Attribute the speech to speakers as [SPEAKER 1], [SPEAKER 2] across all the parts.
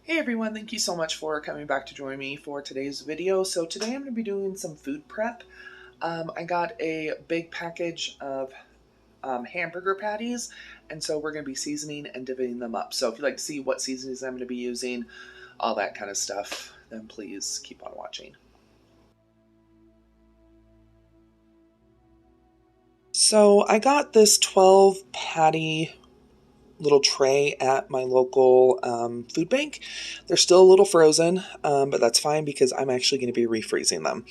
[SPEAKER 1] Hey everyone, thank you so much for coming back to join me for today's video. So today I'm going to be doing some food prep. I got a big package of hamburger patties, and so we're going to be seasoning and dividing them up. So if you'd like to see what seasonings I'm going to be using, all that kind of stuff, then please keep on watching. So I got this 12 patty little tray at my local food bank. They're still a little frozen, but that's fine because I'm actually going to be refreezing them.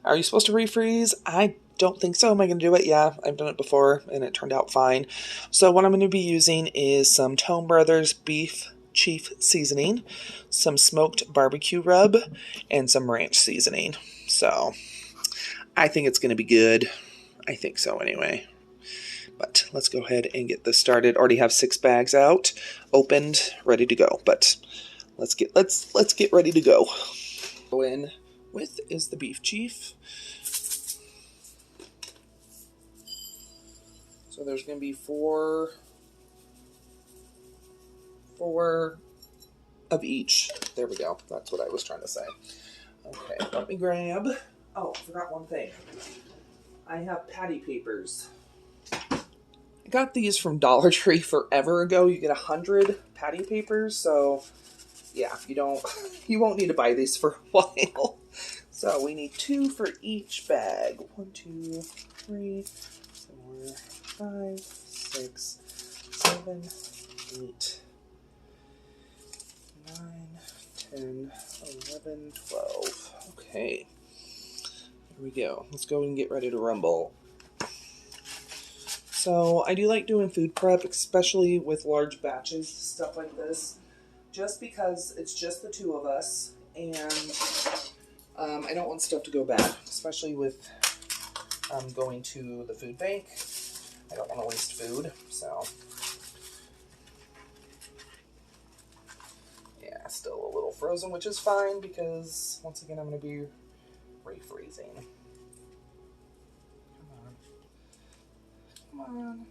[SPEAKER 1] Are you supposed to refreeze? I don't think so. Am I going to do it? Yeah, I've done it before and it turned out fine. So what I'm going to be using is some Tone Brothers beef chief seasoning, some smoked barbecue rub, and some ranch seasoning. So I think it's going to be good. I think so anyway. But let's go ahead and get this started. Already have 6 bags out, opened, ready to go. But let's get ready to go. Go in with is the beef chief. So there's going to be four of each. There we go. That's what I was trying to say. Okay, let me grab. Oh, I forgot one thing. I have patty papers. I got these from Dollar Tree forever ago. You get 100 patty papers, so yeah, you won't need to buy these for a while. So we need 2 for each bag. 1, 2, 3, 4, 5, 6, 7, 8, 9, 10, 11, 12. Okay. Here we go. Let's go and get ready to rumble. So I do like doing food prep, especially with large batches, stuff like this, just because it's just the 2 of us, and I don't want stuff to go bad, especially with going to the food bank. I don't want to waste food, so yeah, still a little frozen, which is fine because once again I'm going to be refreezing. Come on.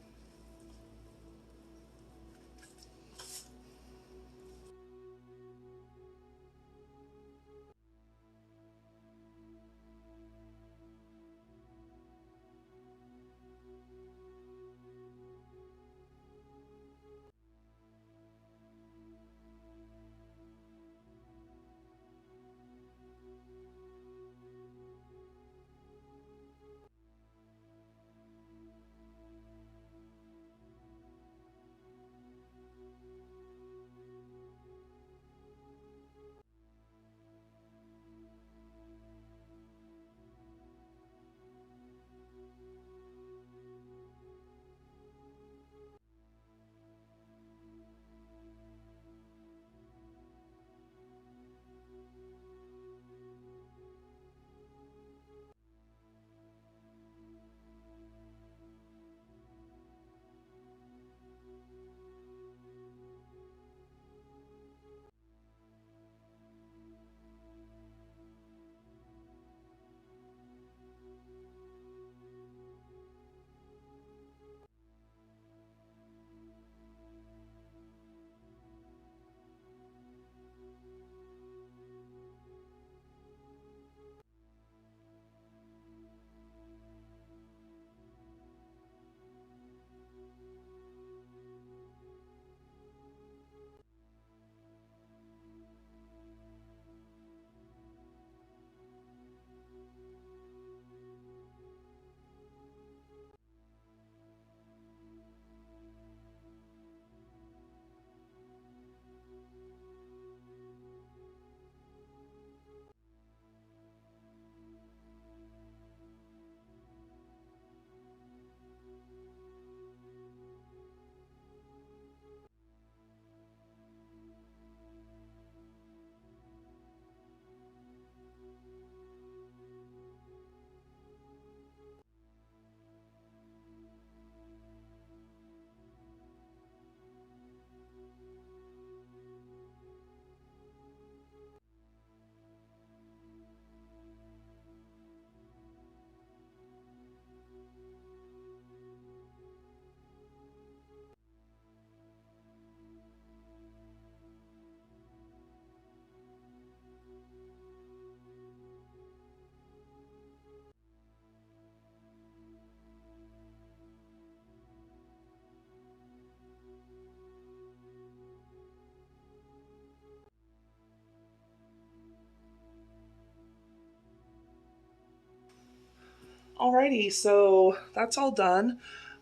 [SPEAKER 1] Alrighty, so that's all done.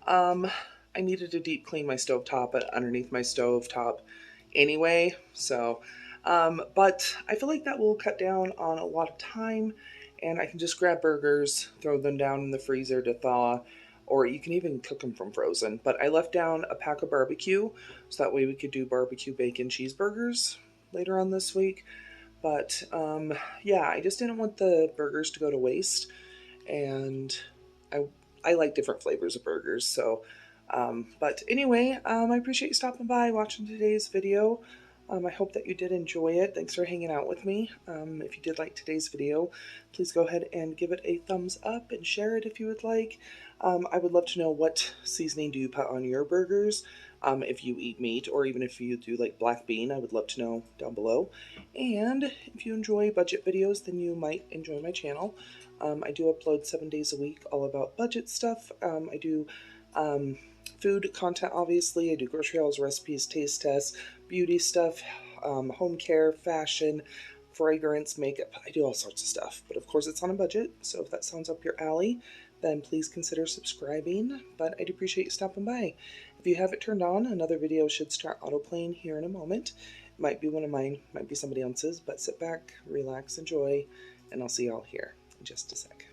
[SPEAKER 1] Um, I needed to deep clean my stovetop underneath my stovetop anyway, but I feel like that will cut down on a lot of time, and I can just grab burgers, throw them down in the freezer to thaw, or you can even cook them from frozen. But I left down a pack of barbecue, so that way we could do barbecue bacon cheeseburgers later on this week. But yeah, I just didn't want the burgers to go to waste, and I I like different flavors of burgers. But anyway, I appreciate you stopping by, watching today's video. I hope that you did enjoy it. Thanks for hanging out with me. If you did like today's video, please go ahead and give it a thumbs up and share it if you would like. I would love to know, what seasoning do you put on your burgers? If you eat meat, or even if you do like black bean, I would love to know down below. And if you enjoy budget videos, then you might enjoy my channel. I do upload 7 days a week, all about budget stuff. I do food content, obviously. I do grocery hauls, recipes, taste tests, beauty stuff, home care, fashion, fragrance, makeup. I do all sorts of stuff, but of course it's on a budget. So if that sounds up your alley, then please consider subscribing. But I'd appreciate you stopping by. If you have it turned on, another video should start autoplaying here in a moment. It might be one of mine, might be somebody else's, but sit back, relax, enjoy, and I'll see y'all here in just a sec.